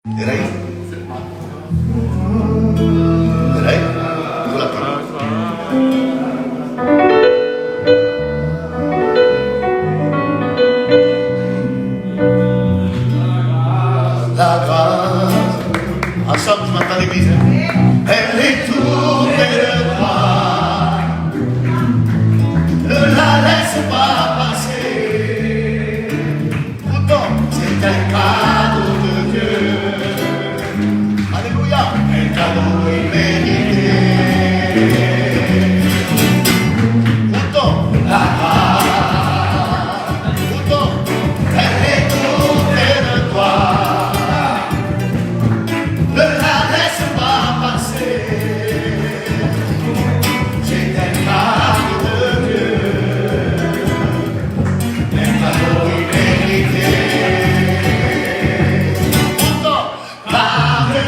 Direi? Direi? Tu la prima. La grâce, ensemble ce matin l'église, elle est toute de toi. Ne la laisse pas passer. Pourtant, c'est un cadeau de Dieu. Alléluia, un cadeau immérité. Pourtant, la grâce, pourtant, elle est toute de toi. Ne la laisse pas passer. C'est un cadeau de Dieu. Un cadeau immérité. Pourtant, par le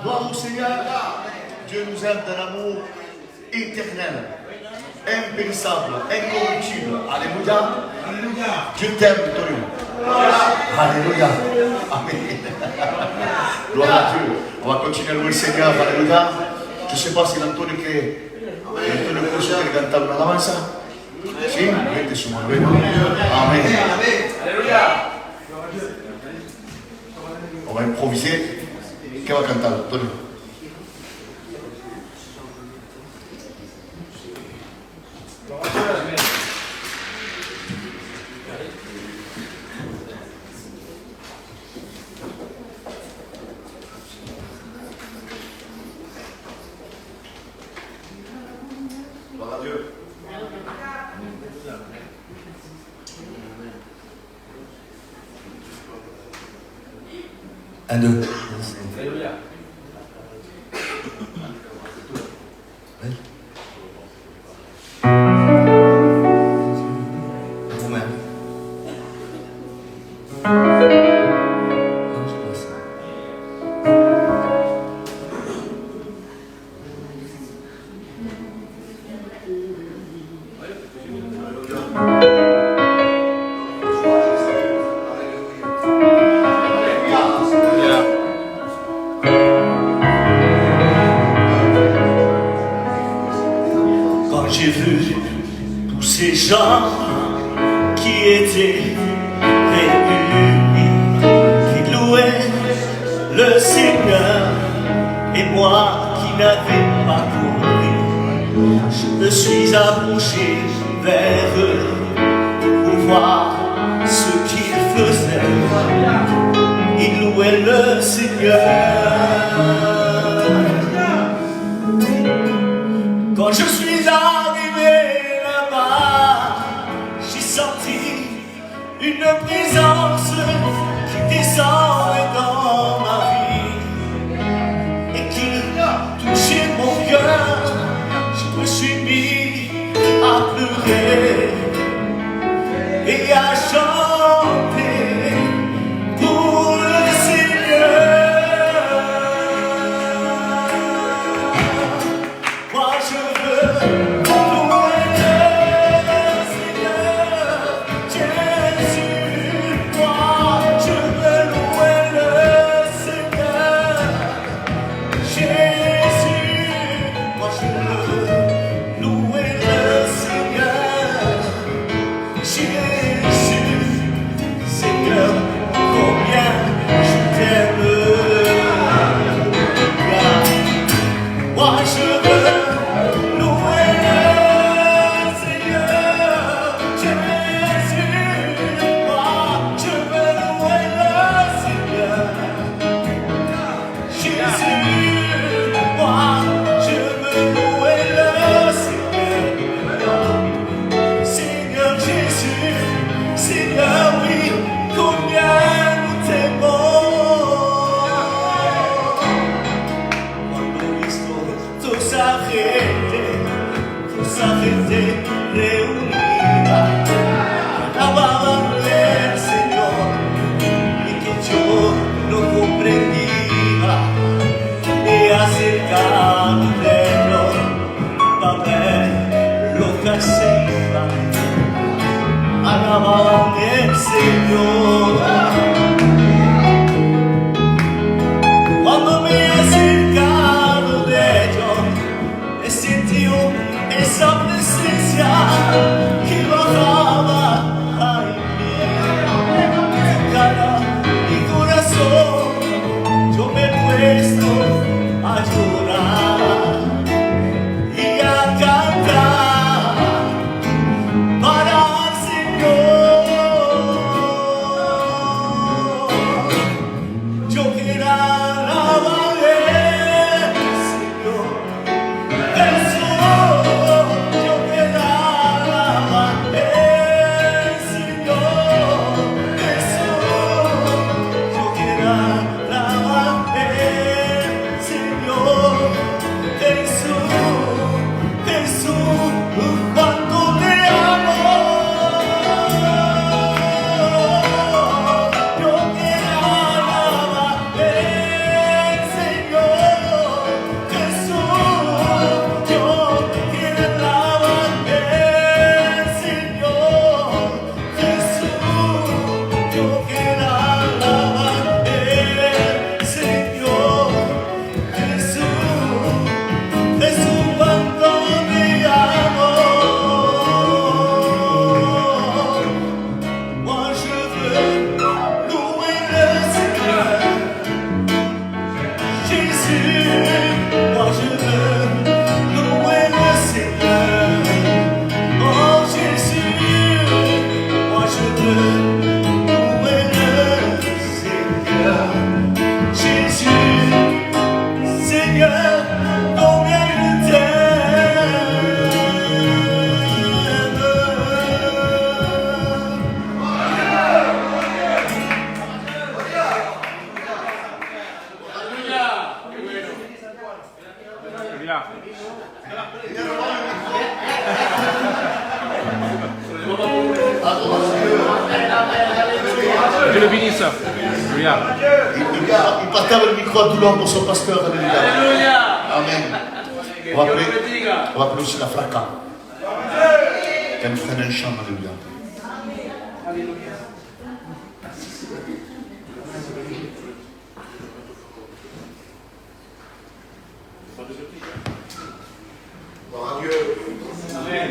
gloire au Seigneur. Dieu nous aime d'un amour éternel, impérissable, incorruptible. Alléluia. Dieu t'aime, Tonio. Alléluia. Amen. Gloire à Dieu. On va continuer à louer le Seigneur. Alléluia. Je ne sais pas si l'Antonio Costa canta una alabanza. Sì, mette su mano. Amen. Alléluia. On va improviser. Che va cantare, Antonio? Gloire à Dieu. Un, deux. gens qui étaient réunis, qui louaient le Seigneur, et moi qui n'avais pas compris, je me suis approché vers eux pour voir ce qu'ils faisaient. Ils louaient le Seigneur. Quand je suis arrivé là-bas, j'ai senti une présence qui descendait dans ma vie et qui touchait mon cœur. Je me suis mis à pleurer et à chanter pour le Seigneur. Moi je veux louer le Seigneur, Jésus. Moi je veux louer le Seigneur, Jésus. Moi je veux louer le Seigneur, Jésus. Seigneur, combien je t'aime. Moi je veux louer le Seigneur, Jésus. Moi je veux louer le Seigneur, Jésus. Moi je veux louer le Seigneur, Seigneur Jésus. Seigneur, oui, combien nous t'aimons. Quando ho visto tous arrêtés, réunis, alababan el Señor, y que yo no comprendía, me acercaba de lo para ver lo que hacía. Alababan el Señor. Cuando me he acercado de ellos, he sentido esa presencia que bajaba a mí. Cara y corazón, yo me he puesto a llorar y a cantar para el Señor. Yo quiero alabar al Señor Jesús. Yo quiero alabar al Señor Jesús. Yo quiero alabar al Señor Jesús. Jesús, cuánto te amo. Yo quiero alabar al Señor Jesús. Yo quiero alabar al Señor Jesús. Yo quiero alabar al Señor Jesús. Jesús, cuánto te amo. Moi je veux louer le Seigneur, Jésus. Moi je veux louer le Seigneur, oh Jésus. Moi je veux louer le Seigneur, Jésus. Seigneur, combien je Dieu le bénisse. Alléluia. Il partage le micro à Toulon pour son pasteur. Alléluia. Amen. On va appeler aussi la fracas. Qu'elle prenne un chant. Alléluia. Gloire à Dieu. Amen.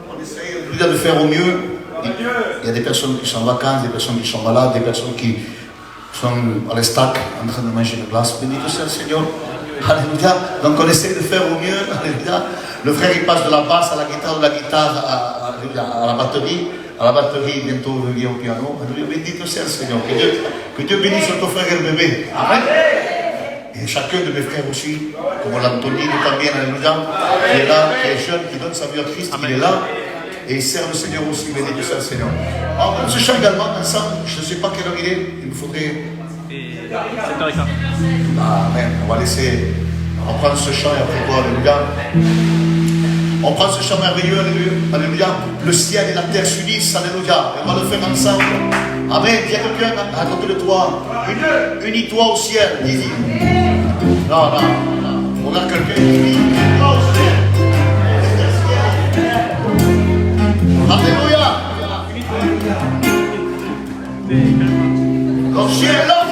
On essaye de faire au mieux. Il y a des personnes qui sont en vacances, des personnes qui sont malades, des personnes qui sont à l'estac en train de manger la glace. Bénito soit le Seigneur. Alléluia. Donc on essaie de faire au mieux. Alléluia. Le frère il passe de la basse à la guitare, de la guitare à la batterie. À la batterie, bientôt il vient au piano. Alléluia. Bénito soit le Seigneur. Que Dieu bénisse ton frère et le bébé. Amen. Et chacun de mes frères aussi, comme l'Antonino también, alléluia, qui est là, qui est jeune, qui donne sa vie à Christ, il est là. Et il sert le Seigneur aussi, béni de ça, le Seigneur. Alors, on se chante également ensemble, je ne sais pas quelle heure il est, il me faudrait. Et 7h15. Amen, on va laisser, on prend ce chant et après quoi, alléluia. On prend ce chant merveilleux, alléluia, alléluia. Le ciel et la terre s'unissent, alléluia. Et on va le faire ensemble. Amen, il y a quelqu'un à côté de toi. Unis-toi au ciel, dis-y. Non, non, on a quelqu'un qui dit, unis-toi au ciel. Alléluia. Lo cielo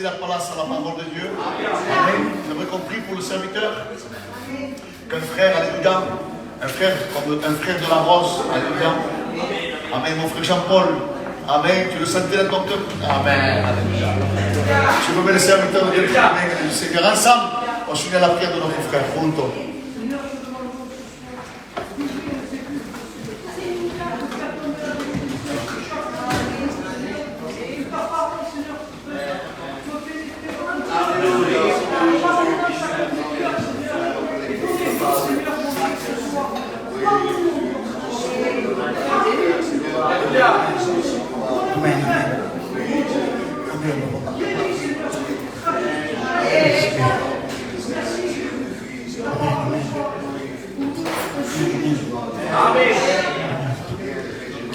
La place à la parole de Dieu. Amen. Vous avez compris pour le serviteur qu'un frère, alléluia, un frère comme un frère de la rose, alléluia. Amen. Mon frère Jean-Paul, amen. Tu le sentais dans ton cœur. Amen. Alléluia. Je veux le serviteur de Dieu, amen. Le Seigneur, ensemble, on s'unit à la prière de notre frère. Juntos.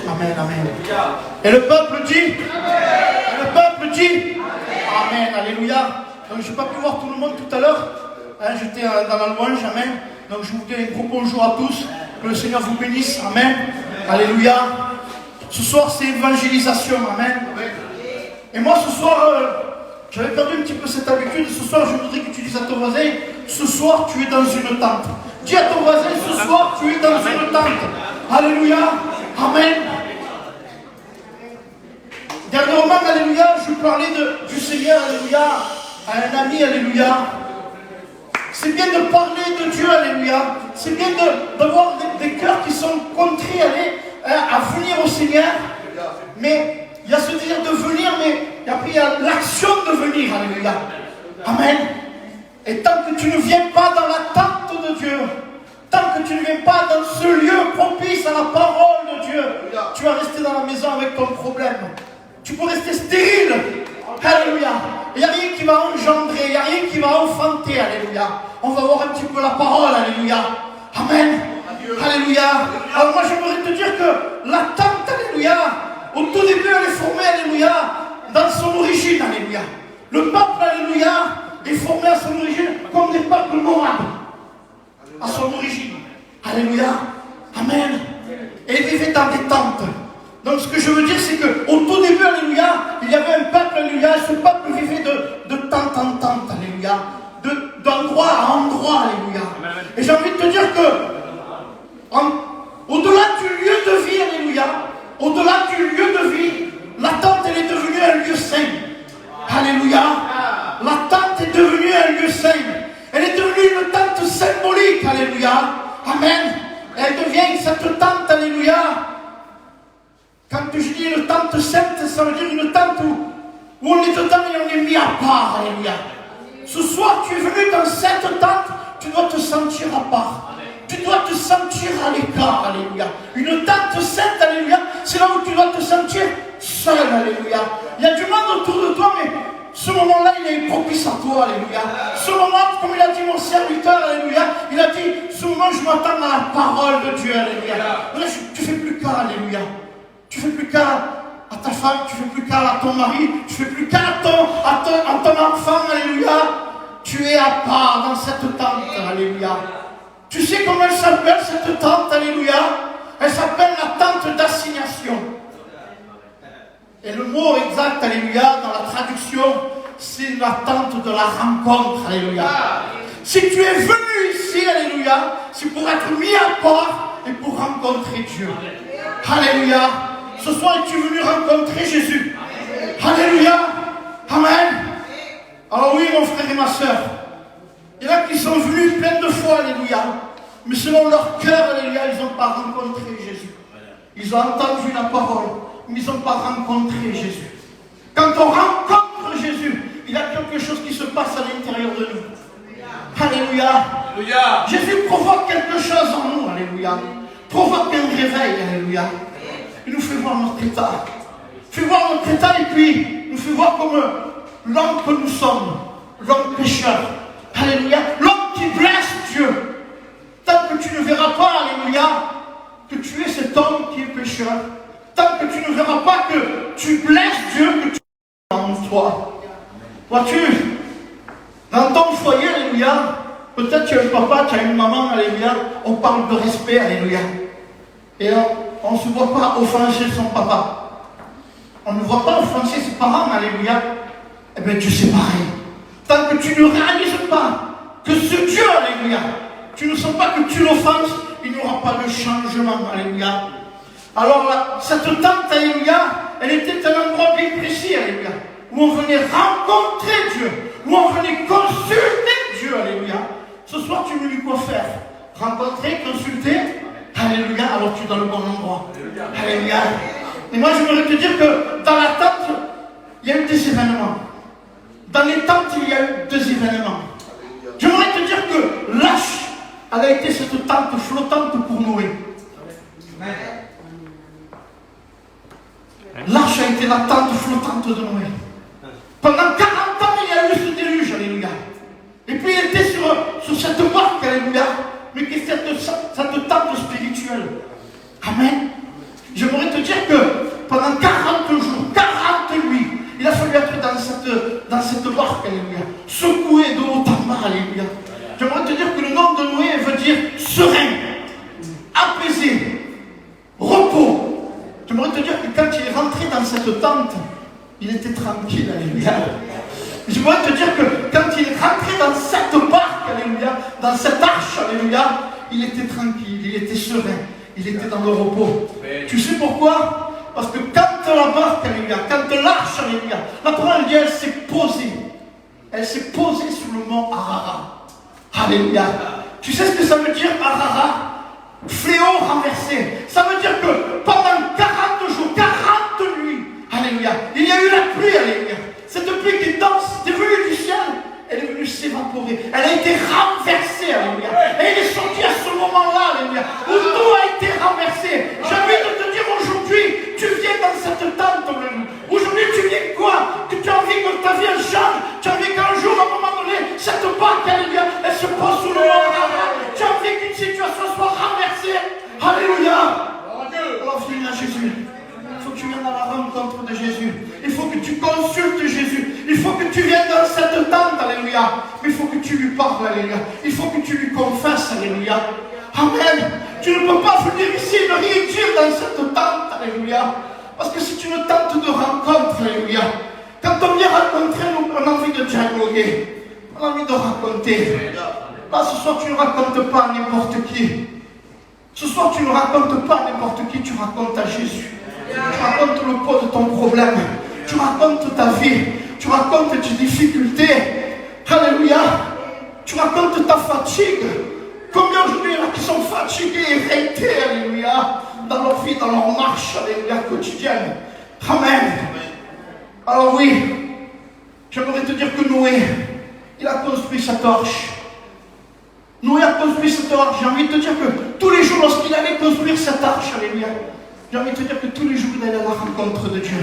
Amen, amen. Et le peuple dit, amen, alléluia. Donc je n'ai pas pu voir tout le monde tout à l'heure. Hein, j'étais dans la louange, amen. Donc je vous dis un gros bonjour à tous. Que le Seigneur vous bénisse, amen. Alléluia. Ce soir c'est évangélisation, amen. Et moi ce soir, j'avais perdu un petit peu cette habitude. Ce soir je voudrais que tu dises à ton voisin, ce soir tu es dans une tente. Dis à ton voisin, ce soir tu es dans une tente. Alléluia. Amen. Dernièrement, alléluia, je parlais du Seigneur, alléluia, à un ami, alléluia. C'est bien de parler de Dieu, alléluia. C'est bien d'avoir des cœurs qui sont contrits à venir au Seigneur. Mais il y a ce désir de venir, mais après il y a l'action de venir, alléluia. Amen. Et tant que tu ne viens pas dans la tente de Dieu, tant que tu ne viens pas dans ce lieu propice à la parole de Dieu, tu vas rester dans la maison avec ton problème. Tu peux rester stérile. Alléluia. Il n'y a rien qui va engendrer, il n'y a rien qui va enfanter. Alléluia. On va voir un petit peu la parole. Alléluia. Amen. Alléluia. Alors moi j'aimerais te dire que la tente, alléluia, au tout début elle est formée, alléluia, dans son origine. Alléluia. Le peuple, alléluia, est formé à son origine comme des peuples nomades. À son origine. Alléluia. Amen. Et il vivait dans des tentes. Donc ce que je veux dire, c'est qu'au tout début, alléluia, il y avait un peuple, alléluia, et ce peuple vivait de tente en tente, alléluia, d'endroit à endroit, alléluia. Et j'ai envie de te dire que, au-delà du lieu de vie, alléluia, au-delà du lieu de vie, la tente, elle est devenue un lieu saint. Alléluia. La tente est devenue un lieu saint. Elle est devenue une tente symbolique, alléluia. Amen. Elle devient cette tente, alléluia. Quand je dis une tente sainte, ça veut dire une tente où on est dedans et on est mis à part, alléluia. Ce soir, tu es venu dans cette tente, tu dois te sentir à part. Tu dois te sentir à l'écart, alléluia. Une tente sainte, alléluia, c'est là où tu dois te sentir seul, alléluia. Il y a du monde autour de toi, mais ce moment-là, il est propice à toi, alléluia. Ce moment, comme il a dit mon serviteur, alléluia, il a dit, ce moment, je m'attends à la parole de Dieu, alléluia. Là, tu ne fais plus qu'à, alléluia. Tu ne fais plus qu'à ta femme, tu ne fais plus qu'à ton mari, tu ne fais plus qu'à ton enfant, alléluia. tu es à part dans cette tente, alléluia. Tu sais comment elle s'appelle cette tente, alléluia? Elle s'appelle la tente d'assignation. Et le mot exact, alléluia, dans la traduction, c'est la tente de la rencontre, alléluia. Si tu es venu ici, alléluia, c'est pour être mis à part et pour rencontrer Dieu. Alléluia. Ce soir, es-tu venu rencontrer Jésus? Alléluia. Amen. Alors oui, mon frère et ma soeur, il y en a qui sont venus plein de foi, alléluia. Mais selon leur cœur, alléluia, ils n'ont pas rencontré Jésus. Ils ont entendu la parole, mais ils n'ont pas rencontré Jésus. Quand on rencontre Jésus, il y a quelque chose qui se passe à l'intérieur de nous. Alléluia. Alléluia. Jésus provoque quelque chose en nous, alléluia. Provoque un réveil, alléluia. Il nous fait voir notre état. Il fait voir notre état et puis il nous fait voir comme l'homme que nous sommes, l'homme pécheur. Alléluia. L'homme qui blesse Dieu. Tant que tu ne verras pas, alléluia, que tu es cet homme qui est pécheur. Tant que tu ne verras pas que tu blesses Dieu, que tu es en toi. Vois-tu, dans ton foyer, alléluia, peut-être tu as un papa, tu as une maman, alléluia, on parle de respect, alléluia. Et on ne se voit pas offenser son papa. On ne voit pas offenser ses parents, alléluia. Eh bien, Dieu c'est pareil. Tant que tu ne réalises pas que ce Dieu, alléluia, tu ne sens pas que tu l'offenses, il n'y aura pas de changement, alléluia. Alors là, cette tente, alléluia, elle était un endroit bien précis, alléluia, où on venait rencontrer Dieu, où on venait consulter Dieu, alléluia. Ce soir, tu me dis quoi faire? Rencontrer, consulter, alléluia, alors tu es dans le bon endroit. Alléluia. Et moi, je voudrais te dire que dans la tente, il y a eu des événements. Dans les tentes, il y a eu deux événements. Je voudrais te dire que l'arche, elle a été cette tente flottante pour Noé. L'arche a été la tente flottante de Noé. Pendant 40 ans, il y a eu ce déluge, alléluia. Et puis il était sur cette barque, alléluia, mais qui est cette tente spirituelle. Amen. J'aimerais te dire que pendant 40 jours, 40 nuits, il a fallu être dans cette barque, alléluia, secoué de haut en bas, alléluia. J'aimerais te dire que le nom de Noé veut dire serein, apaisé, repos. J'aimerais te dire que quand il est rentré dans cette tente, il était tranquille, alléluia. J'aimerais te dire que quand il est rentré dans cette barque, alléluia, dans cette arche, alléluia, il était tranquille, il était serein, il était dans le repos. Tu sais pourquoi? Parce que quand la barque, alléluia, quand l'arche, alléluia, la parole de Dieu, elle s'est posée. Elle s'est posée sur le mont Ararat. Alléluia. Tu sais ce que ça veut dire, Ararat? Fléau renversé. Ça veut dire que pendant 40 jours, 40 nuits, alléluia, il y a eu la pluie, alléluia. Cette pluie qui danse, est venue du ciel, elle est venue s'évaporer. Elle a été renversée, alléluia. Et elle est sortie à ce moment-là, alléluia, où tout a été renversé. J'ai envie de te dire aujourd'hui, tu viens dans cette tente, aujourd'hui tu viens quoi? Que tu as envie que ta vie change. Tu as envie qu'un jour, à un moment donné, cette barque, alléluia, elle se pose sous le mont. Tu as envie qu'une situation soit renversée. Alléluia. Alors viens à Jésus. Il faut que tu viennes à la rencontre de Jésus. Il faut que tu consultes Jésus. Il faut que tu viennes dans cette tente, alléluia. Mais il faut que tu lui parles, alléluia. Il faut que tu lui confesses, alléluia. Amen. Tu ne peux pas venir ici et ne rien dire dans cette tente, alléluia. Parce que c'est une tente de rencontre, alléluia. Quand on vient rencontrer, on a envie de dialoguer. On a envie de raconter. Là, ce soir, tu ne racontes pas à n'importe qui. Ce soir, tu ne racontes pas à n'importe qui, tu racontes à Jésus. Tu racontes le poids de ton problème. Tu racontes ta vie. Tu racontes tes difficultés. Alléluia. Tu racontes ta fatigue. Combien aujourd'hui il y en a qui sont fatigués et éreintés, alléluia, dans leur vie, dans leur marche, alléluia, quotidienne. Amen. Alors oui, j'aimerais te dire que Noé, il a construit cette arche. Noé a construit cette arche. J'ai envie de te dire que tous les jours, lorsqu'il allait construire cette arche, alléluia, j'ai envie de te dire que tous les jours, il allait à la rencontre de Dieu.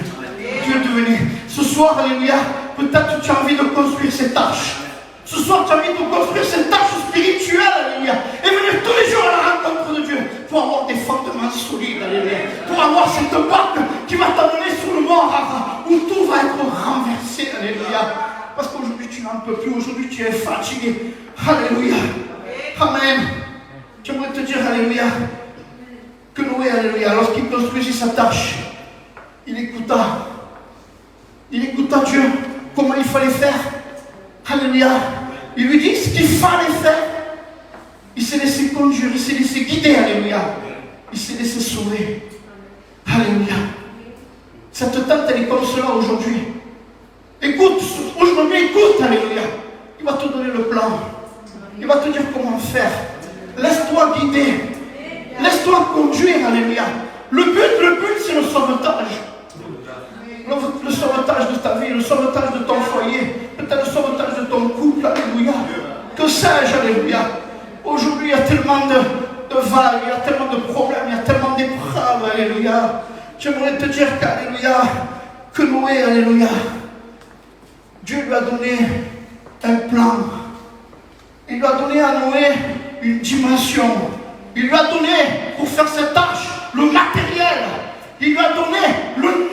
Dieu est devenu. Ce soir, alléluia, peut-être tu as envie de construire cette arche. Ce soir, tu as envie de construire cette arche spirituelle, alléluia, et venir tous les jours à la rencontre de Dieu pour avoir des fondements solides, alléluia, pour avoir cette barque qui va t'amener sur le mont Ararat où tout va être renversé, alléluia. Parce qu'aujourd'hui, aujourd'hui tu n'en peux plus, aujourd'hui tu es fatigué. Alléluia. Amen. J'aimerais te dire, alléluia, que Noé, alléluia, lorsqu'il construisit sa tâche, il écouta Dieu, comment il fallait faire. Alléluia. Il lui dit ce qu'il fallait faire. Il s'est laissé conduire, il s'est laissé guider, alléluia. Il s'est laissé sauver. Alléluia. Cette tente, elle est comme cela aujourd'hui. Écoute, aujourd'hui, écoute, alléluia. Il va te donner le plan. Il va te dire comment faire. Laisse-toi guider. Laisse-toi conduire, alléluia. Le but, c'est le sauvetage. Le sauvetage de ta vie, le sauvetage de ton foyer, peut-être le sauvetage de ton couple, alléluia. Que sais-je, alléluia. Aujourd'hui, il y a tellement de vagues, il y a tellement de problèmes, il y a tellement d'épreuves, alléluia. J'aimerais te dire qu'alléluia, que Noé, alléluia, Dieu lui a donné un plan. Il lui a donné à Noé une dimension. Il lui a donné, pour faire cette tâche, le matériel. Il lui a donné le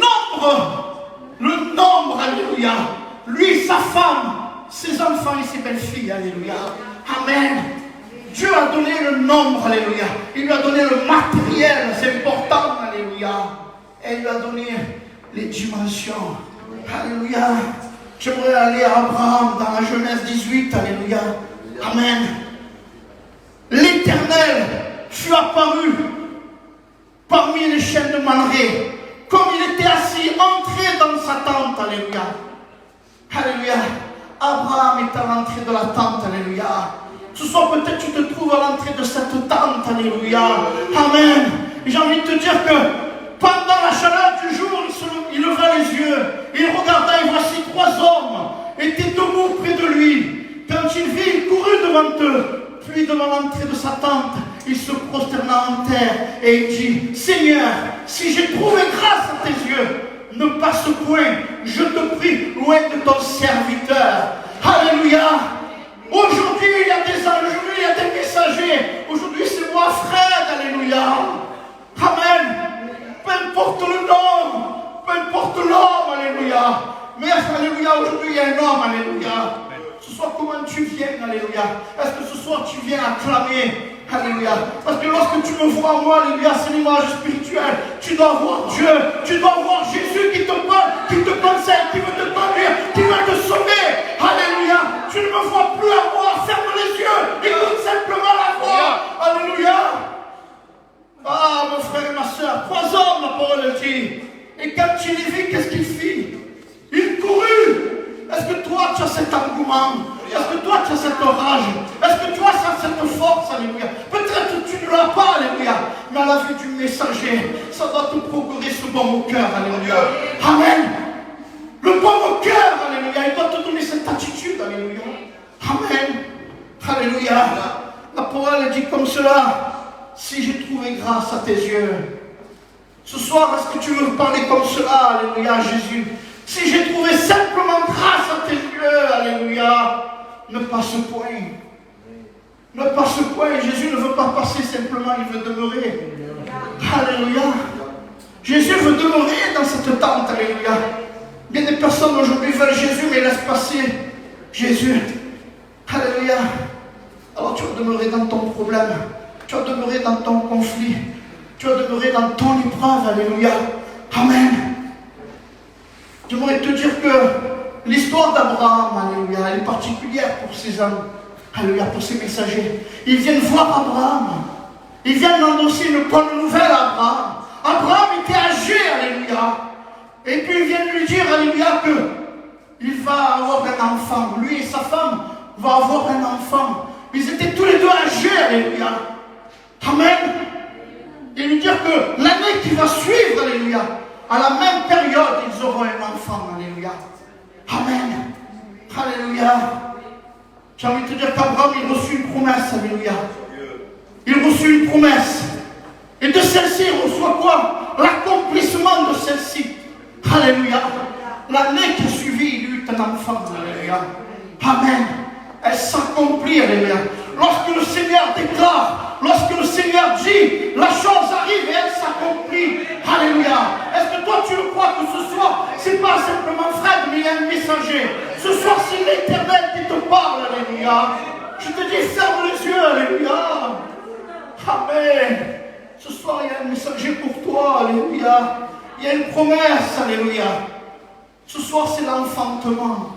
nombre, alléluia. Lui, sa femme, ses enfants et ses belles-filles, alléluia. Amen. Dieu a donné le nombre, alléluia. Il lui a donné le matériel, c'est important, alléluia. Et il lui a donné les dimensions. Alléluia. J'aimerais aller à Abraham dans la Genèse 18, alléluia. Amen. L'Éternel fut apparu parmi les chaînes de Mamré, comme il était assis, entré dans sa tente, alléluia. Alléluia. Abraham est à l'entrée de la tente, alléluia. Ce soir, peut-être tu te trouves à l'entrée de cette tente, alléluia. Amen. J'ai envie de te dire que pendant la chaleur du jour, il leva les yeux, il regarda et voici 3 hommes étaient debout près de lui. Quand il vit, il courut devant eux. Puis devant l'entrée de sa tente, il se prosterna en terre et il dit, Seigneur, si j'ai trouvé grâce à tes yeux, ne passe point, je te prie, loin de ton serviteur. Alléluia. Aujourd'hui, il y a des anges, aujourd'hui, il y a des messagers. Aujourd'hui, c'est moi, Fred, alléluia. Amen. Peu importe le nom, peu importe l'homme, alléluia. Mais alléluia, aujourd'hui, il y a un homme, alléluia. Ce soir, comment tu viens, alléluia. Est-ce que ce soir, tu viens acclamer, alléluia. Parce que lorsque tu me vois, moi, alléluia, c'est l'image spirituelle. Tu dois voir Dieu, tu dois voir Jésus qui te parle, qui te conseille, qui veut te conduire, qui veut te sauver. Alléluia. Tu ne me vois plus à moi, ferme les yeux, écoute simplement la voix. Alléluia. Ah, mon frère et ma soeur, 3 hommes, la parole dit. Et quand il les vit, qu'est-ce qu'il fit? Il courut. Est-ce que toi, tu as cet engouement? Est-ce que toi, tu as cette rage? Est-ce que toi, tu as cette force? Alléluia. Peut-être que tu ne l'as pas, alléluia. Mais à la vue du messager, ça doit te procurer ce bon au cœur, alléluia. Amen. Le bon au cœur, alléluia. Il doit te donner cette attitude, alléluia. Amen. Alléluia. La parole dit comme cela. Si j'ai trouvé grâce à tes yeux. Ce soir, est-ce que tu veux parler comme cela, alléluia, Jésus? Si j'ai trouvé simplement grâce à tes yeux, alléluia, ne passe point. Ne passe point. Jésus ne veut pas passer simplement, il veut demeurer. Alléluia. Jésus veut demeurer dans cette tente, alléluia. Bien des personnes aujourd'hui veulent Jésus, mais laissent passer Jésus. Alléluia. Alors tu vas demeurer dans ton problème. Tu vas demeurer dans ton conflit. Tu vas demeurer dans ton épreuve, alléluia. Amen. J'aimerais te dire que l'histoire d'Abraham, alléluia, elle est particulière pour ces hommes, alléluia, pour ces messagers. Ils viennent voir Abraham. Ils viennent annoncer une bonne nouvelle à Abraham. Abraham était âgé, alléluia. Et puis ils viennent lui dire, alléluia, qu'il va avoir un enfant. Lui et sa femme vont avoir un enfant. Ils étaient tous les deux âgés, alléluia. Amen. Et lui dire que l'année qui va suivre, alléluia, à la même période, ils auront un enfant, alléluia. Amen. Alléluia. J'ai envie de te dire qu'Abraham, il reçut une promesse, alléluia. Il reçut une promesse. Et de celle-ci, il reçoit quoi? L'accomplissement de celle-ci. Alléluia. L'année qui a suivi, il eut un enfant, alléluia. Amen. Elle s'accomplit, alléluia. Lorsque le Seigneur déclare, lorsque le Seigneur dit, la chose arrive et elle s'accomplit. Alléluia. Est-ce que toi tu le crois que ce soir, c'est pas simplement Fred, mais il y a un messager. Ce soir, c'est l'Éternel qui te parle, alléluia. Je te dis, ferme les yeux, alléluia. Amen. Ce soir, il y a un messager pour toi, alléluia. Il y a une promesse, alléluia. Ce soir, c'est l'enfantement.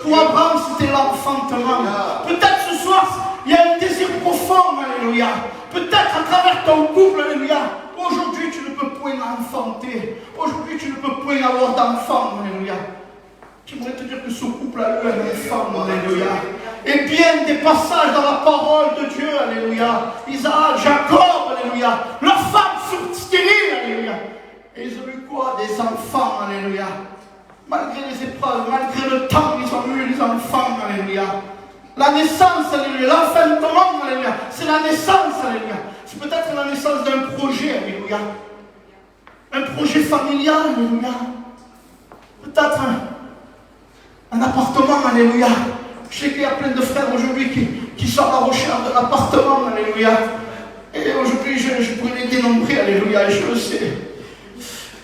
Pour Abraham, c'était l'enfantement. Peut-être ce soir, il y a un désir profond, alléluia. Peut-être à travers ton couple, alléluia. Aujourd'hui, tu ne peux point enfanter. Aujourd'hui, tu ne peux point avoir d'enfant, alléluia. J'aimerais te dire que ce couple a eu un enfant, alléluia. Et bien des passages dans la parole de Dieu, alléluia. Isaac, Jacob, alléluia. Leurs femmes furent stériles, alléluia. Et ils ont eu quoi? Des enfants, alléluia. Malgré les épreuves, malgré le temps, ils ont eu les enfants, alléluia. La naissance, alléluia. L'enfantement, alléluia. C'est la naissance, alléluia. C'est peut-être la naissance d'un projet, alléluia. Un projet familial, alléluia. Peut-être un appartement, alléluia. Je sais qu'il y a plein de frères aujourd'hui qui sont à la recherche d'un appartement, alléluia. Et aujourd'hui, je pourrais les dénombrer, alléluia. Et je le sais.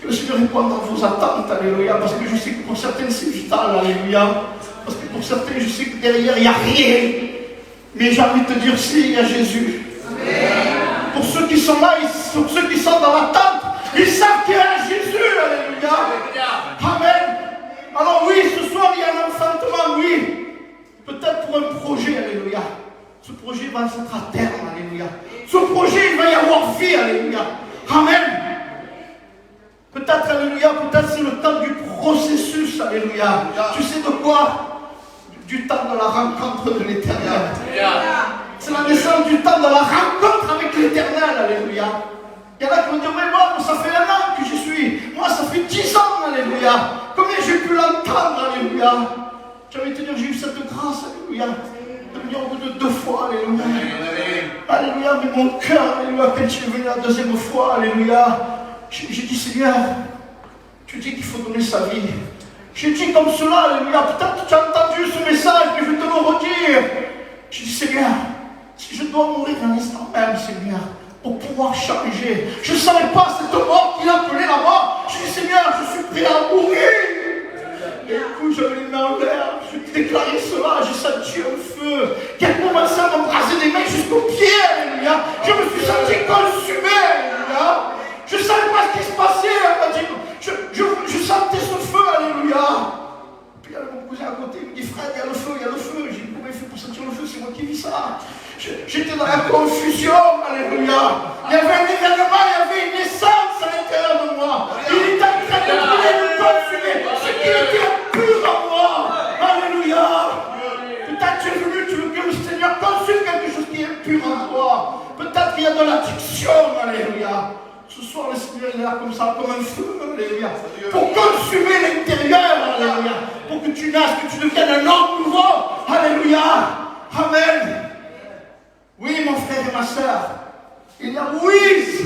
Que le Seigneur réponde à vos attentes, alléluia. Parce que je sais que pour certains, c'est vital, alléluia. Parce que pour certains, je sais que derrière, il n'y a rien. Mais j'ai envie de te dire, si, il y a Jésus. Amen. Pour ceux qui sont là, pour ceux qui sont dans l'attente, ils savent qu'il y a Jésus, alléluia. Amen. Alors oui, ce soir, il y a un enfantement, oui. Peut-être pour un projet, alléluia. Ce projet va être à terme, alléluia. Ce projet, il va y avoir vie, alléluia. Amen. Peut-être, alléluia, peut-être c'est le temps du processus, alléluia. Tu sais de quoi? Du temps de la rencontre de l'Éternel. C'est la naissance du temps de la rencontre avec l'Éternel, alléluia. Il y en a qui vont dire, mais moi, ça fait 1 an que j'y suis. Moi, ça fait 10 ans, alléluia. Combien j'ai pu l'entendre, alléluia. J'ai envie de te dire, j'ai eu cette grâce, alléluia. De venir au bout de 2 fois, alléluia. Alléluia, mais mon cœur, alléluia, quand je suis venu la 2e fois, alléluia. J'ai dit, Seigneur, tu dis qu'il faut donner sa vie. J'ai dit comme cela, alléluia. Peut-être tu as entendu ce message, mais je vais te le redire. J'ai dit, Seigneur, si je dois mourir un instant même, Seigneur, pour pouvoir changer. Je ne savais pas cette mort qu'il appelait la mort. J'ai dit, Seigneur, je suis prêt à mourir. Et du coup, j'avais les mains en l'air. Je déclarais cela. J'ai senti un feu qui a commencé à m'embraser des mains jusqu'aux pieds, alléluia. Je me suis senti consumé, alléluia. Je ne savais pas ce qui se passait. Je sentais ce feu, alléluia. Puis il y a mon cousin à côté, il me dit, Fred, il y a le feu, il y a le feu. J'ai dit, comment il fait pour sentir le feu? C'est moi qui vis ça. J'étais dans la confusion, alléluia. Il y avait un événement, il y avait une naissance à l'intérieur de moi. Il était en train de brûler, de consumer ce qui était pur en moi. Alléluia. Peut-être tu es venu, tu veux que le Seigneur consume quelque chose qui est pur en toi. Peut-être qu'il y a de l'addiction, alléluia. Ce soir, le Seigneur est là comme ça, comme un feu, alléluia. Pour consumer l'intérieur, alléluia. Pour que tu nasses, que tu deviennes un homme nouveau, alléluia. Amen. Oui, mon frère et ma soeur, il y a Moïse.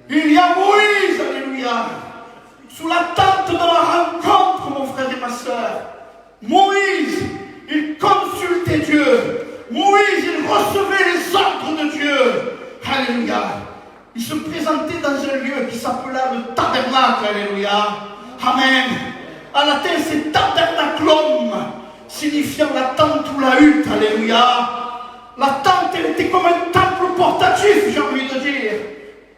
Il y a Moïse, alléluia. Sous la tente de la rencontre, mon frère et ma soeur. Moïse, il consultait Dieu. Moïse, il recevait les ordres de Dieu. Alléluia. Il se présentait dans un lieu qui s'appelait le tabernacle, alléluia. Amen. En latin, c'est tabernaclum, signifiant la tente ou la hutte, alléluia. La tente, elle était comme un temple portatif, j'ai envie de dire.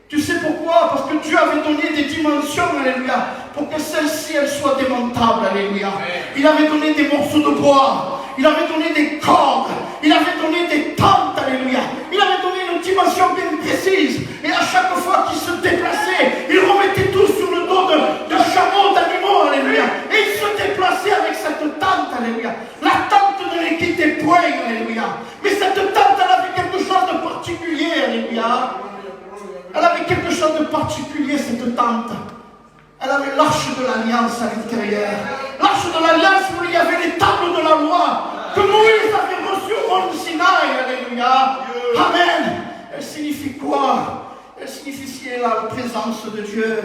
Tu sais pourquoi? Parce que Dieu avait donné des dimensions, alléluia, pour que celle-ci, elle soit démontable, alléluia. Il avait donné des morceaux de bois, il avait donné des cordes, il avait donné des tentes, alléluia. Il avait donné une dimension bien précise. Et à chaque fois qu'il se déplaçait, il remettait tout sur le dos de chameaux, d'animaux, alléluia. Et il se déplaçait avec cette tente, alléluia. La tente ne les quittait point, alléluia. Mais cette tente, elle avait quelque chose de particulier, alléluia. Elle avait quelque chose de particulier, cette tente. Elle avait l'arche de l'alliance à l'intérieur. L'arche de l'alliance où il y avait les tables de la loi que Moïse avait reçues au mont Sinaï, alléluia. Amen. Elle signifie quoi? Elle signifie la présence de Dieu.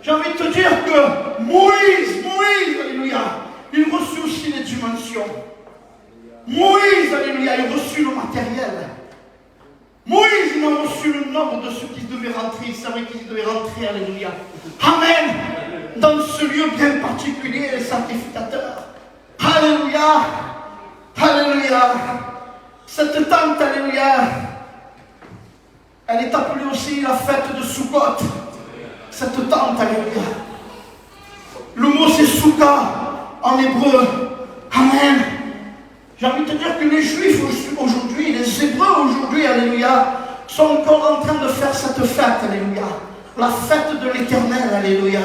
J'ai envie de te dire que Moïse, alléluia, il reçut aussi les dimensions. Moïse, alléluia, il reçut le matériel. Moïse, il a reçu le nombre de ceux qui devaient rentrer. Il savait qu'ils devaient rentrer, alléluia. Amen. dans ce lieu bien particulier, les sacrificateurs. Alléluia. Alléluia. Cette tente, alléluia, elle est appelée aussi la fête de Sukkot. Cette tente, alléluia. Le mot c'est Souka en hébreu. Amen. J'ai envie de te dire que les Juifs aujourd'hui, les Hébreux aujourd'hui, alléluia, sont encore en train de faire cette fête, alléluia. La fête de l'Éternel, alléluia.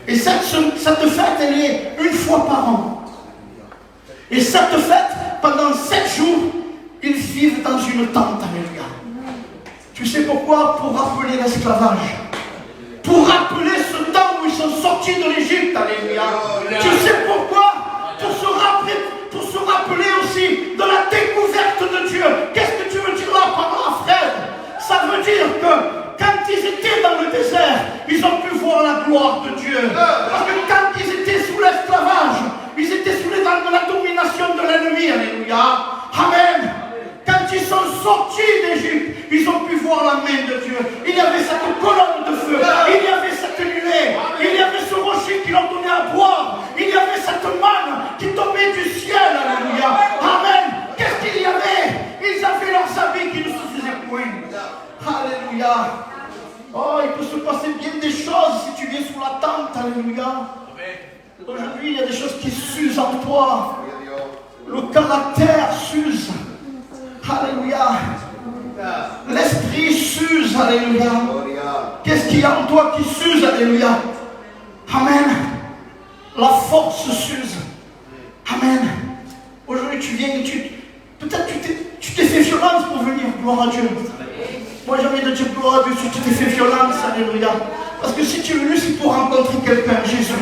Et cette fête, elle est une fois par an. Et cette fête, pendant 7 jours, ils vivent dans une tente, alléluia. Tu sais pourquoi? Pour rappeler l'esclavage. Pour rappeler ce temps où ils sont sortis de l'Égypte, alléluia. Tu sais pourquoi? Pour se rappeler aussi de la découverte de Dieu. Qu'est-ce que tu veux dire là, papa, Fred? Ça veut dire que quand ils étaient dans le désert, ils ont pu voir la gloire de Dieu. Parce que quand ils étaient sous l'esclavage, ils étaient sous la domination de l'ennemi, alléluia. Amen. Quand ils sont sortis d'Égypte, ils ont pu voir la main de Dieu. Il y avait cette colonne de feu, il y avait cette nuée, il y avait ce rocher qui leur donnait à boire, il y avait cette manne qui tombait du ciel, alléluia. Amen. Qu'est-ce qu'il y avait? Ils avaient leurs habits qui ne se faisaient point. Alléluia. Oh, il peut se passer bien des choses si tu viens sous la tente, alléluia. Aujourd'hui, il y a des choses qui s'usent en toi. Le caractère s'use. Alléluia. L'esprit s'use, alléluia. Qu'est-ce qu'il y a en toi qui s'use, alléluia? Amen. La force s'use. Amen. Aujourd'hui, tu viens et peut-être tu t'es fait violence pour venir, gloire à Dieu. Moi, j'ai envie de dire gloire à Dieu si tu t'es fait violence, alléluia. Parce que si tu es venu, c'est pour rencontrer quelqu'un, Jésus.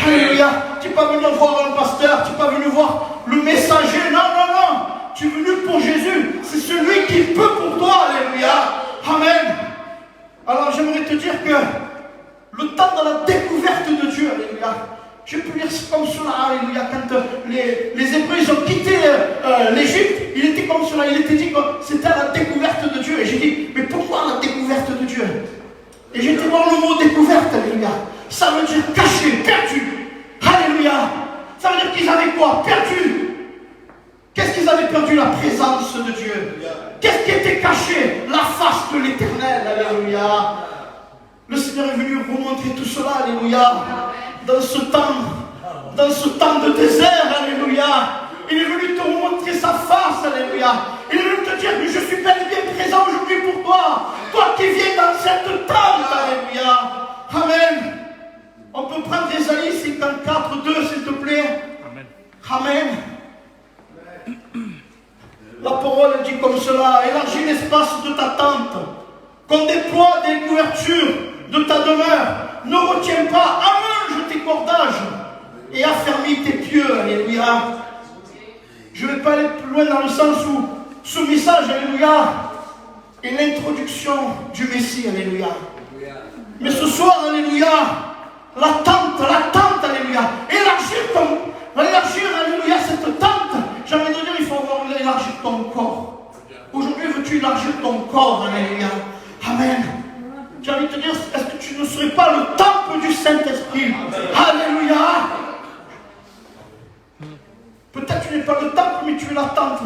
Alléluia. Tu n'es pas venu voir un pasteur, tu n'es pas venu voir le messager. Non, non, non. Tu es venu pour Jésus. C'est celui qui peut pour toi, alléluia. Amen. Alors, j'aimerais te dire que le temps de la découverte de Dieu, alléluia. Je peux lire comme cela, alléluia. Quand les Hébreux ils ont quitté l'Égypte, il était comme cela. Il était dit que c'était la découverte de Dieu. Et j'ai dit, mais pourquoi la découverte de Dieu? Et j'ai été voir le mot découverte, alléluia. Ça veut dire caché, perdu. Alléluia. Ça veut dire qu'ils avaient quoi? Perdu. Qu'est-ce qu'ils avaient perdu? La présence de Dieu. Qu'est-ce qui était caché? La face de l'Éternel, alléluia. Le Seigneur est venu vous montrer tout cela, alléluia. Dans ce temps de désert, alléluia. Il est venu te montrer sa face, alléluia. Il est venu te dire que je suis bel et bien présent aujourd'hui pour toi. Toi qui viens dans cette tente, alléluia. Amen. On peut prendre Ésaïe 54, 2, s'il te plaît. Amen. Amen. La parole dit comme cela: élargis l'espace de ta tente, qu'on déploie des couvertures de ta demeure. Ne retiens pas, allonge tes cordages et affermis tes pieux, alléluia. Je ne vais pas aller plus loin dans le sens où ce message, alléluia, est l'introduction du Messie, alléluia. Mais ce soir, alléluia, la tente, alléluia, élargir, alléluia, cette tente. J'ai envie de dire, il faut avoir élargir ton corps. Aujourd'hui, veux-tu élargir ton corps, alléluia. Amen. J'ai envie de te dire, est-ce que tu ne serais pas le temple du Saint-Esprit? Alléluia. Peut-être tu n'es pas le temple, mais tu es la tente.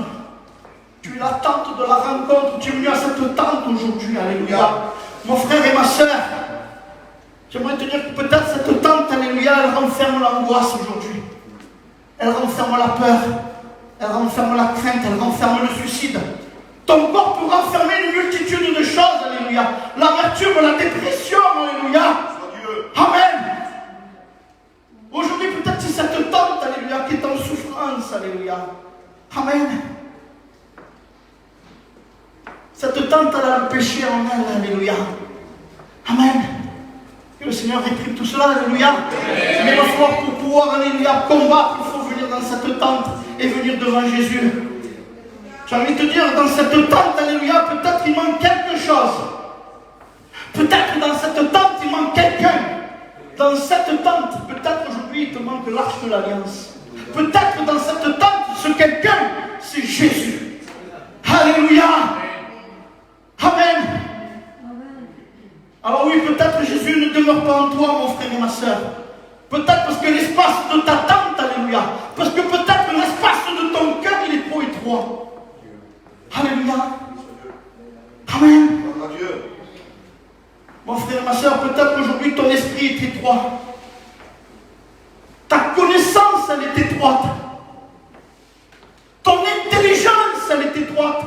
Tu es la tente de la rencontre. Tu es venu à cette tente aujourd'hui, alléluia. Mon frère et ma soeur, j'aimerais te dire que peut-être cette tente, alléluia, elle renferme l'angoisse aujourd'hui. Elle renferme la peur. Elle renferme la crainte. Elle renferme le suicide. Ton corps peut renfermer une multitude de choses, alléluia. L'amertume, la dépression, alléluia. Amen. Aujourd'hui, peut-être c'est cette tente, alléluia, qui est en souffrance, alléluia. Amen. Cette tente, elle a le péché en elle, alléluia. Amen. Que le Seigneur réprime tout cela, alléluia. Mais il va falloir pour pouvoir, alléluia, combattre, il faut venir dans cette tente et venir devant Jésus. J'ai envie de te dire, dans cette tente, alléluia, peut-être il manque quelque chose. Peut-être dans cette tente, il manque quelqu'un. Dans cette tente, peut-être aujourd'hui, il te manque l'arche de l'Alliance. Peut-être dans cette tente, ce quelqu'un, c'est Jésus. Alléluia. Amen. Alors oui, peut-être Jésus ne demeure pas en toi, mon frère et ma soeur. Peut-être parce que l'espace de ta tente, alléluia. Parce que peut-être que l'espace de ton cœur, il est trop étroit. Alléluia. Amen. Mon frère et ma soeur, peut-être qu'aujourd'hui ton esprit est étroit. Ta connaissance, elle est étroite. Ton intelligence, elle est étroite.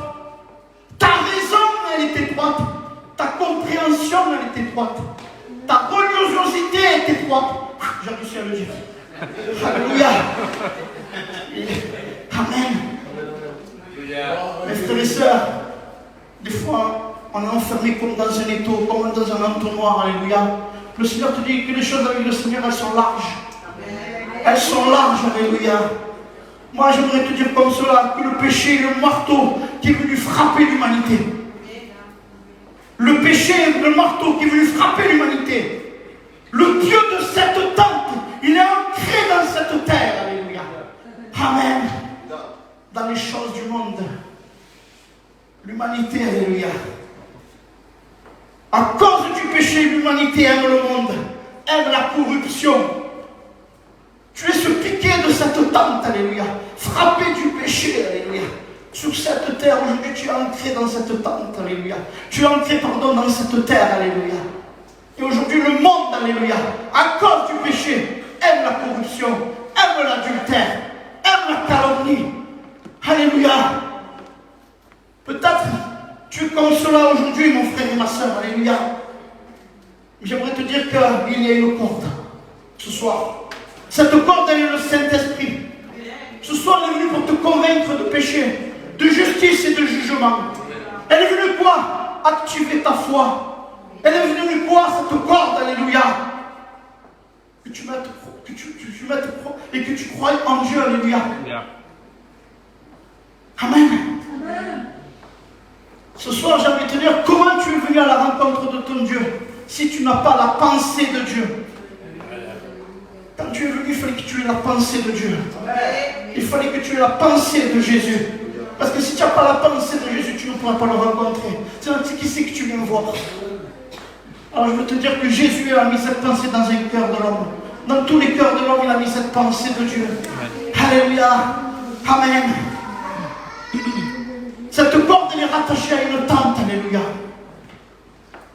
Ta raison, elle est étroite. Ta compréhension, elle est étroite. Ta religiosité est étroite. J'ai réussi à le dire. Alléluia. Amen. Mes frères et sœurs, des fois, on est enfermé comme dans un étau, comme dans un entonnoir. Alléluia. Le Seigneur te dit que les choses avec le Seigneur, elles sont larges. Elles sont larges, alléluia. Moi, j'aimerais te dire comme cela, que le péché est le marteau qui est venu frapper l'humanité. Le péché est le marteau qui est venu frapper l'humanité. Le Dieu de cette tente, il est ancré dans cette terre, alléluia. Amen. Dans les choses du monde. L'humanité, alléluia. À cause du péché, l'humanité aime le monde, aime la corruption. Tu es ce piquet de cette tente, alléluia, frappé du péché, alléluia. Sur cette terre, aujourd'hui, tu es ancré dans cette tente, alléluia. Tu es ancré, pardon, dans cette terre, alléluia. Et aujourd'hui, le monde, alléluia, à cause du péché, aime la corruption, aime l'adultère, aime la calomnie. Alléluia. Peut-être tu es comme cela aujourd'hui, mon frère et ma soeur, alléluia. J'aimerais te dire qu'il y a une corde ce soir. Cette corde, elle est le Saint-Esprit. Ce soir, elle est venue pour te convaincre de péché, de justice et de jugement. Elle est venue quoi? Activer ta foi. Elle est venue quoi? Cette corde, alléluia. Que tu mettes et que tu crois en Dieu, alléluia. Amen. Ce soir, j'ai envie de te dire comment tu es venu à la rencontre de ton Dieu si tu n'as pas la pensée de Dieu. Quand tu es venu, il fallait que tu aies la pensée de Dieu. Il fallait que tu aies la pensée de Jésus. Parce que si tu n'as pas la pensée de Jésus, tu ne pourras pas le rencontrer. C'est qui c'est que tu viens voir. Alors je veux te dire que Jésus a mis cette pensée dans un cœur de l'homme. Dans tous les cœurs de l'homme, il a mis cette pensée de Dieu. Alléluia. Amen. Cette corde, elle est rattachée à une tente. Alléluia.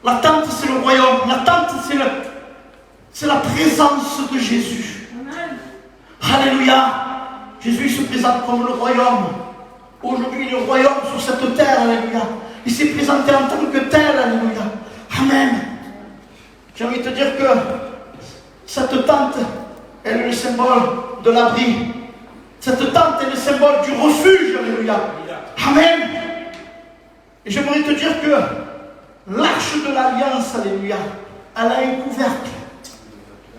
La tente, c'est le royaume. La tente, c'est la présence de Jésus. Alléluia. Jésus se présente comme le royaume. Aujourd'hui, le royaume sur cette terre. Alléluia. Il s'est présenté en tant que tel. Alléluia. Amen. J'ai envie de te dire que cette tente, elle est le symbole de l'abri. Cette tente est le symbole du refuge. Alléluia. Amen. Et j'aimerais te dire que l'arche de l'alliance, alléluia, elle a un couvercle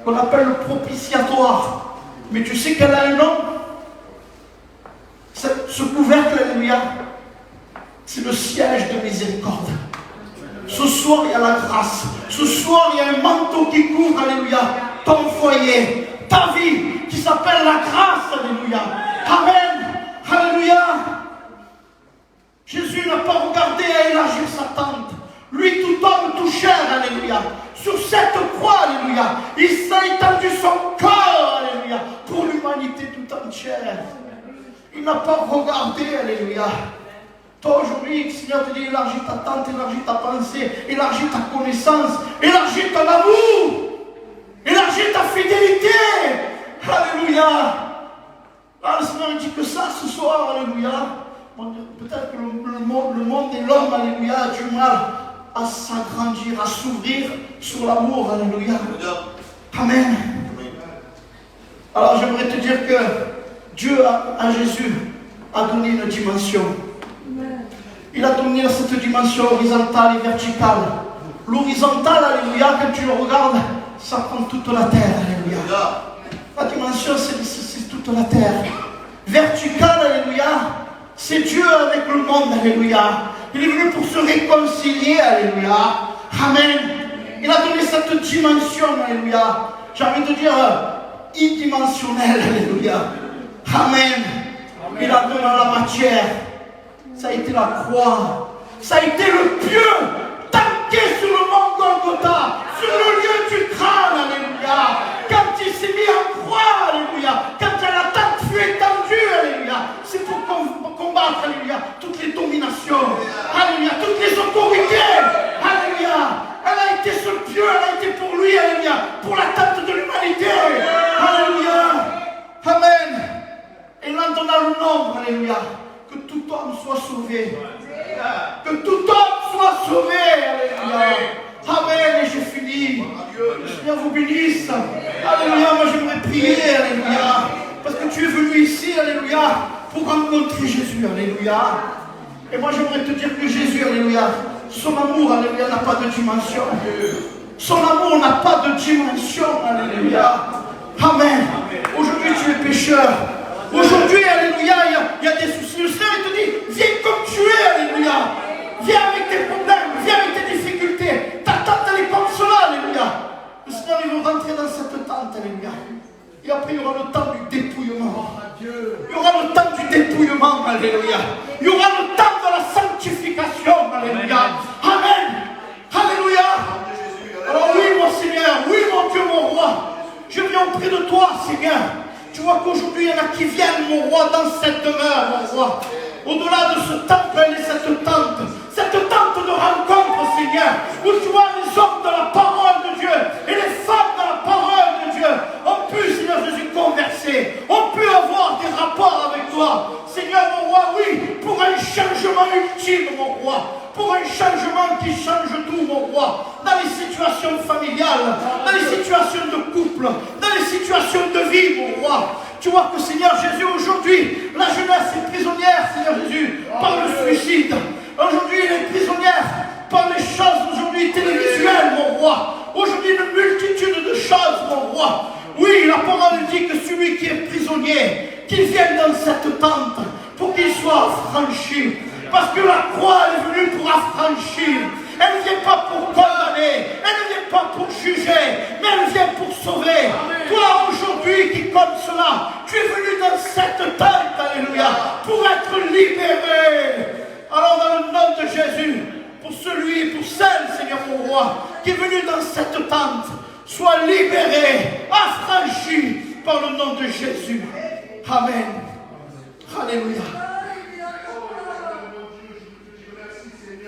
qu'on appelle le propitiatoire. Mais tu sais qu'elle a un nom? Ce couvercle, alléluia, c'est le siège de miséricorde. Ce soir, il y a la grâce. Ce soir, il y a un manteau qui couvre, alléluia, ton foyer, ta vie, qui s'appelle la grâce, alléluia. Amen. Alléluia. Jésus n'a pas regardé à élargir sa tente. Lui, tout homme, tout chair, alléluia. Sur cette croix, alléluia, il s'est étendu son corps, alléluia, pour l'humanité tout entière. Il n'a pas regardé, alléluia. Toi, aujourd'hui, le Seigneur te dit, élargis ta tente, élargis ta pensée, élargis ta connaissance, élargis ton amour, élargis ta fidélité. Alléluia. Ah, le Seigneur dit que ça, ce soir, alléluia. Peut-être que le monde et l'homme, alléluia, a du mal à s'agrandir, à s'ouvrir sur l'amour, alléluia. Amen. Alors j'aimerais te dire que Dieu, à Jésus, a donné une dimension. Il a donné cette dimension horizontale et verticale. L'horizontale, alléluia, quand tu le regardes, ça prend toute la terre, alléluia. La dimension, c'est toute la terre. Verticale, alléluia, c'est Dieu avec le monde, alléluia. Il est venu pour se réconcilier, alléluia. Amen. Il a donné cette dimension, alléluia. J'ai envie de dire unidimensionnelle, alléluia. Amen. Il a donné la matière. Ça a été la croix. Ça a été le pieu tanké sur le mont Golgotha, sur le lieu du crâne, alléluia. Quand il s'est mis en croix, alléluia. Quand la tente fut étendue, alléluia. C'est pour combattre, alléluia, toutes les dominations, alléluia, toutes les autorités, alléluia. Elle a été ce Dieu, elle a été pour lui, alléluia, pour l'attente de l'humanité, alléluia. Amen. Et là, on a le nombre, alléluia, que tout homme soit sauvé. Que tout homme soit sauvé, alléluia. Amen, et j'ai fini. Le Seigneur vous bénisse. Alléluia, moi j'aimerais prier, alléluia. Parce que tu es venu ici, alléluia, pour rencontrer Jésus, alléluia. Et moi j'aimerais te dire que Jésus, alléluia, son amour, alléluia, n'a pas de dimension. Son amour n'a pas de dimension, alléluia. Amen. Aujourd'hui tu es pécheur. Aujourd'hui, alléluia, il y a des soucis. Le Seigneur te dit, viens comme tu es, alléluia. Viens avec tes problèmes, viens avec tes difficultés. Ta tente, elle est comme cela, alléluia. Le Seigneur, il veut rentrer dans cette tente, alléluia. Et après, il y aura le temps du dépouillement. Il y aura le temps du dépouillement, alléluia. Il y aura le temps de la sanctification, alléluia. Amen. Alléluia. Alors oui, mon Seigneur, oui, mon Dieu, mon roi. Je viens auprès de toi, Seigneur. Tu vois qu'aujourd'hui, il y en a qui viennent, mon roi, dans cette demeure, mon roi. Au-delà de ce temple et cette tente de rencontre, Seigneur, où tu vois les hommes de la parole de Dieu et les femmes de la parole de Dieu ont pu, Seigneur Jésus, converser, ont pu avoir des rapports avec toi. Seigneur, mon roi, oui, pour un changement ultime, mon roi, pour un changement qui change tout, mon roi, dans les situations familiales, dans les situations de couple, dans les situations de vie, mon roi. Tu vois que, Seigneur Jésus, aujourd'hui, la jeunesse est prisonnière, Seigneur Jésus, par le suicide. Aujourd'hui, elle est prisonnière par les choses, aujourd'hui, télévisuelles, mon roi. Aujourd'hui, une multitude de choses, mon roi. Oui, la parole dit que celui qui est prisonnier, qu'il vienne dans cette tente pour qu'il soit affranchi. Parce que la croix, elle est venue pour affranchir. Elle ne vient pas pour condamner, elle ne vient pas pour juger, mais elle vient pour sauver. Toi aujourd'hui qui comme cela, tu es venu dans cette tente, alléluia, pour être libéré. Alors dans le nom de Jésus, pour celui, pour celle, Seigneur mon roi, qui est venu dans cette tente, sois libéré, affranchi par le nom de Jésus. Amen. Alléluia.